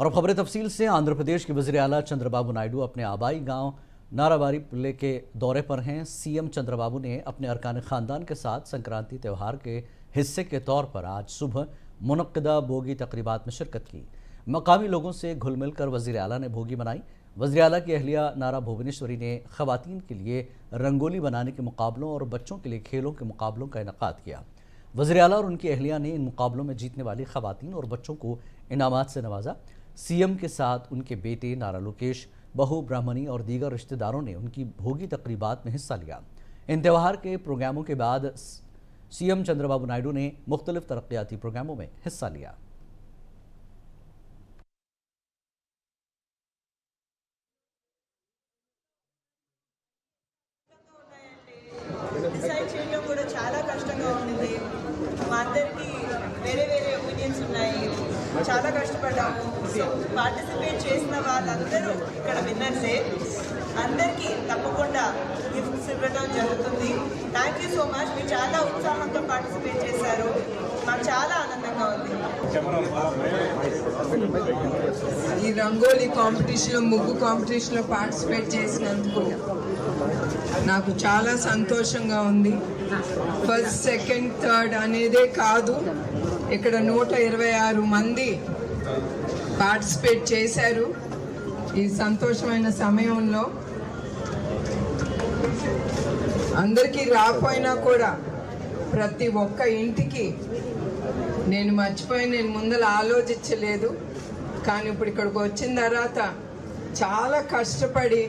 और अब खबरें तफसील से। आंध्र प्रदेश के वज़ीर आला चंद्रबाबू नायडू अपने आबाई गांव नारावारीपल्ले के दौरे पर हैं। सीएम चंद्रबाबू ने अपने अरकान ख़ानदान के साथ संक्रांति त्यौहार के हिस्से के तौर पर आज सुबह मुनक्किदा भोगी तकरीबात में शिरकत की। मकामी लोगों से घुल मिल कर वज़ीर आला ने भोगी मनाई। वज़ीर आला की अहलिया नारा भुवनेश्वरी ने ख़वातीन के लिए रंगोली बनाने के मुकाबलों और बच्चों के लिए खेलों के मुकाबलों का इनेकाद किया। वज़ीर आला और उनकी अहलिया ने इन मुकाबलों में जीतने वाली ख़वातीन और बच्चों को इनामात से नवाजा। सीएम के साथ उनके बेटे नारा लोकेश, बहू ब्राह्मणी और दीगर रिश्तेदारों ने उनकी भोगी तकरीबात में हिस्सा लिया। इन त्यौहार के प्रोग्रामों के बाद सीएम चंद्रबाबू नायडू ने मुख्तलिफ तरक्याती प्रोग्रामों में हिस्सा लिया। డిసైడ్ చేయడం కూడా చాలా కష్టంగా ఉండింది. మా అందరికీ వేరే వేరే ఒపీనియన్స్ ఉన్నాయి. చాలా కష్టపడ్డాము. సో పార్టిసిపేట్ చేసిన వాళ్ళందరూ ఇక్కడ విన్నర్సే. అందరికీ తప్పకుండా గిఫ్ట్స్ ఇవ్వడం జరుగుతుంది. Thank you so much. మీరు చాలా ఉత్సాహంతో పార్టిసిపేట్ చేశారు. మాకు చాలా ఆనందంగా ఉంది. ఈ రంగోలీ కాంపిటీషన్లో, ముగ్గు కాంపిటీషన్లో పార్టిసిపేట్ చేసినందుకు నాకు చాలా సంతోషంగా ఉంది. ఫస్ట్, సెకండ్, థర్డ్ అనేదే కాదు, ఇక్కడ 126 మంది పార్టిసిపేట్ చేశారు. ఈ సంతోషమైన సమయంలో అందరికీ రాకపోయినా కూడా ప్రతి ఒక్క ఇంటికి నేను ముందర ఆలోచించలేదు. కానీ ఇప్పుడు ఇక్కడికి వచ్చిన తర్వాత చాలా కష్టపడి